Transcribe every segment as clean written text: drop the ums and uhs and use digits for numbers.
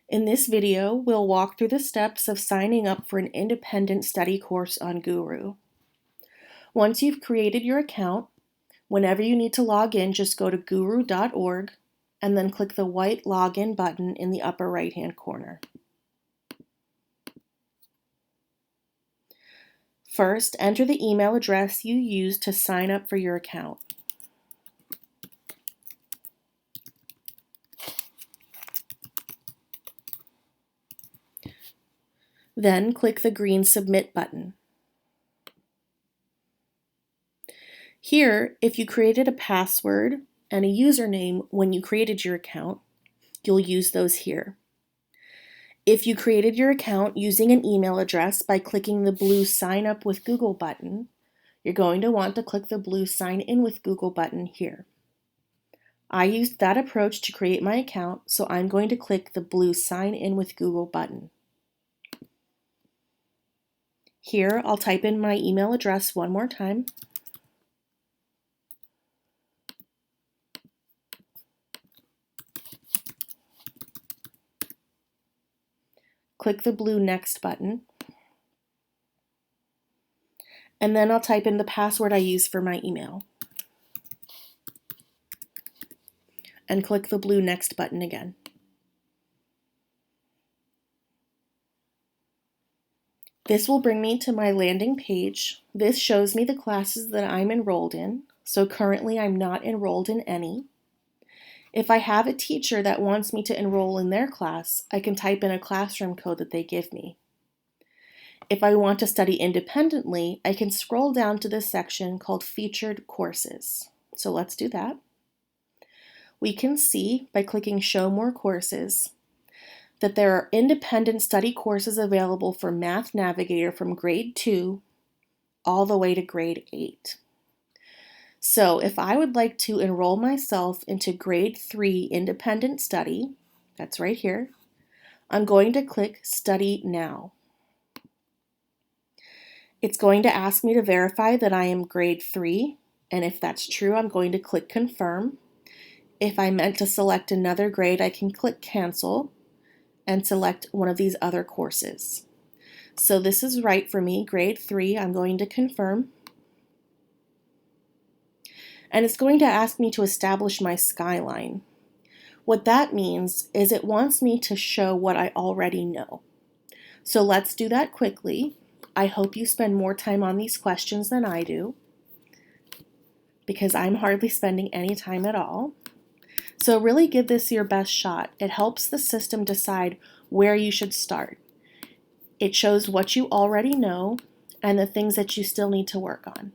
In this video, we'll walk through the steps of signing up for an independent study course on Gooru. Once you've created your account, whenever you need to log in, just go to gooru.org and then click the white login button in the upper right-hand corner. First, enter the email address you used to sign up for your account. Then click the green Submit button. Here, if you created a password and a username when you created your account, you'll use those here. If you created your account using an email address by clicking the blue Sign Up with Google button, you're going to want to click the blue Sign In with Google button here. I used that approach to create my account, so I'm going to click the blue Sign In with Google button. Here, I'll type in my email address one more time. Click the blue Next button. And then I'll type in the password I use for my email. And click the blue Next button again. This will bring me to my landing page. This shows me the classes that I'm enrolled in. So currently I'm not enrolled in any. If I have a teacher that wants me to enroll in their class, I can type in a classroom code that they give me. If I want to study independently, I can scroll down to this section called Featured Courses. So let's do that. We can see by clicking Show More Courses that there are independent study courses available for Math Navigator from grade 2 all the way to grade 8. So if I would like to enroll myself into grade 3 independent study, that's right here, I'm going to click Study Now. It's going to ask me to verify that I am grade 3, and if that's true, I'm going to click Confirm. If I meant to select another grade, I can click Cancel and select one of these other courses. So this is right for me, grade 3, I'm going to confirm. And it's going to ask me to establish my skyline. What that means is it wants me to show what I already know. So let's do that quickly. I hope you spend more time on these questions than I do, because I'm hardly spending any time at all. So really give this your best shot. It helps the system decide where you should start. It shows what you already know and the things that you still need to work on.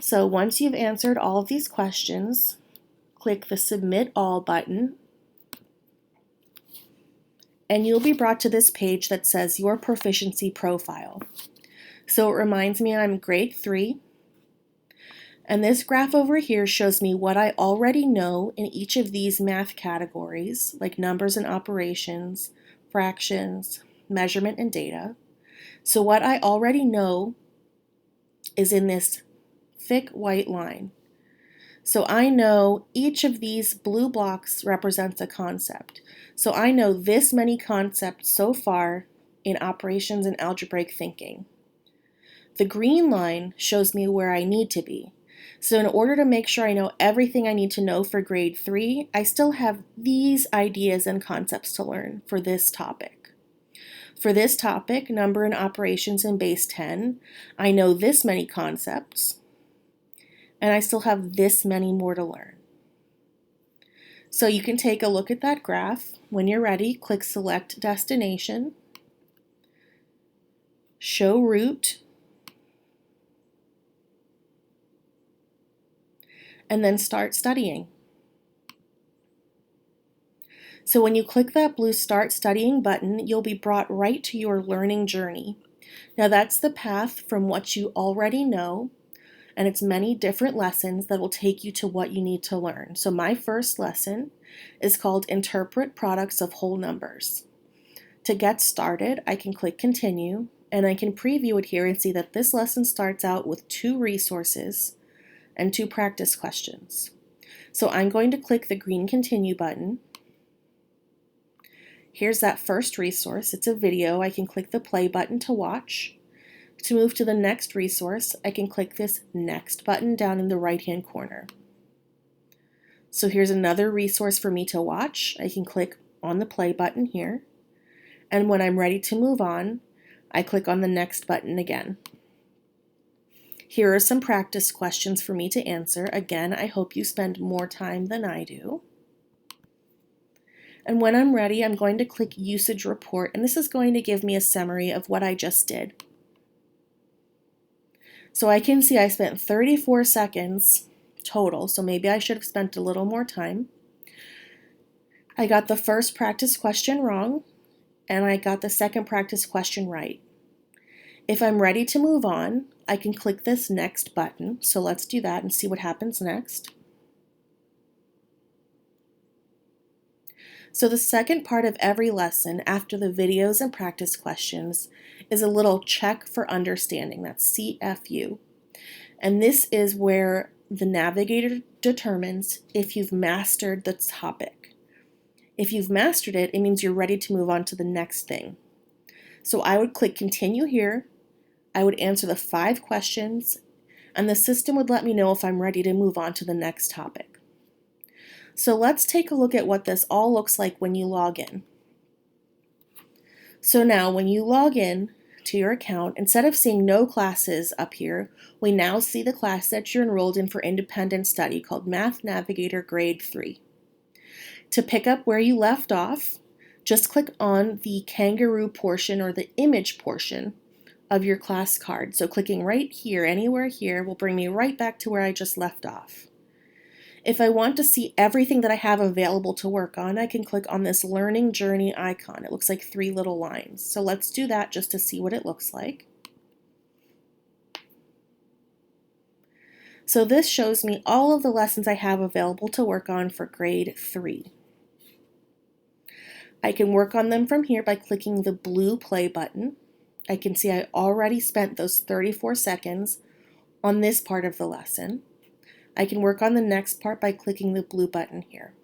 So once you've answered all of these questions, click the Submit All button, and you'll be brought to this page that says Your Proficiency Profile. So it reminds me I'm grade 3, and this graph over here shows me what I already know in each of these math categories, like numbers and operations, fractions, measurement, and data. So what I already know is in this thick white line. So I know each of these blue blocks represents a concept. So I know this many concepts so far in operations and algebraic thinking. The green line shows me where I need to be. So in order to make sure I know everything I need to know for grade 3, I still have these ideas and concepts to learn for this topic. For this topic, number and operations in base 10, I know this many concepts, and I still have this many more to learn. So you can take a look at that graph. When you're ready, click Select Destination, Show Route, and then Start Studying. So when you click that blue Start Studying button, you'll be brought right to your learning journey. Now that's the path from what you already know, and it's many different lessons that will take you to what you need to learn. So my first lesson is called Interpret Products of Whole Numbers. To get started, I can click Continue, and I can preview it here and see that this lesson starts out with 2 resources and 2 practice questions. So I'm going to click the green Continue button, Here's that first resource. It's a video. I can click the play button to watch. To move to the next resource, I can click this next button down in the right-hand corner. So here's another resource for me to watch. I can click on the play button here. And when I'm ready to move on, I click on the next button again. Here are some practice questions for me to answer. Again, I hope you spend more time than I do. And when I'm ready, I'm going to click Usage Report, and this is going to give me a summary of what I just did. So I can see I spent 34 seconds total, so maybe I should have spent a little more time. I got the first practice question wrong, and I got the second practice question right. If I'm ready to move on, I can click this next button. So let's do that and see what happens next. So the second part of every lesson after the videos and practice questions is a little check for understanding. That's CFU. And this is where the navigator determines if you've mastered the topic. If you've mastered it, it means you're ready to move on to the next thing. So I would click continue here. I would answer the 5 questions, and the system would let me know if I'm ready to move on to the next topic. So let's take a look at what this all looks like when you log in. So now when you log in to your account, instead of seeing no classes up here, we now see the class that you're enrolled in for independent study called Math Navigator Grade 3. To pick up where you left off, just click on the kangaroo portion or the image portion of your class card. So clicking right here, anywhere here, will bring me right back to where I just left off. If I want to see everything that I have available to work on, I can click on this learning journey icon. It looks like 3 little lines. So let's do that just to see what it looks like. So this shows me all of the lessons I have available to work on for grade 3. I can work on them from here by clicking the blue play button. I can see I already spent those 34 seconds on this part of the lesson. I can work on the next part by clicking the blue button here.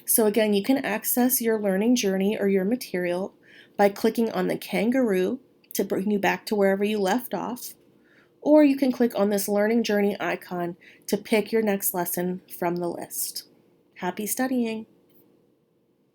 So again, you can access your learning journey or your material by clicking on the kangaroo to bring you back to wherever you left off, or you can click on this learning journey icon to pick your next lesson from the list. Happy studying!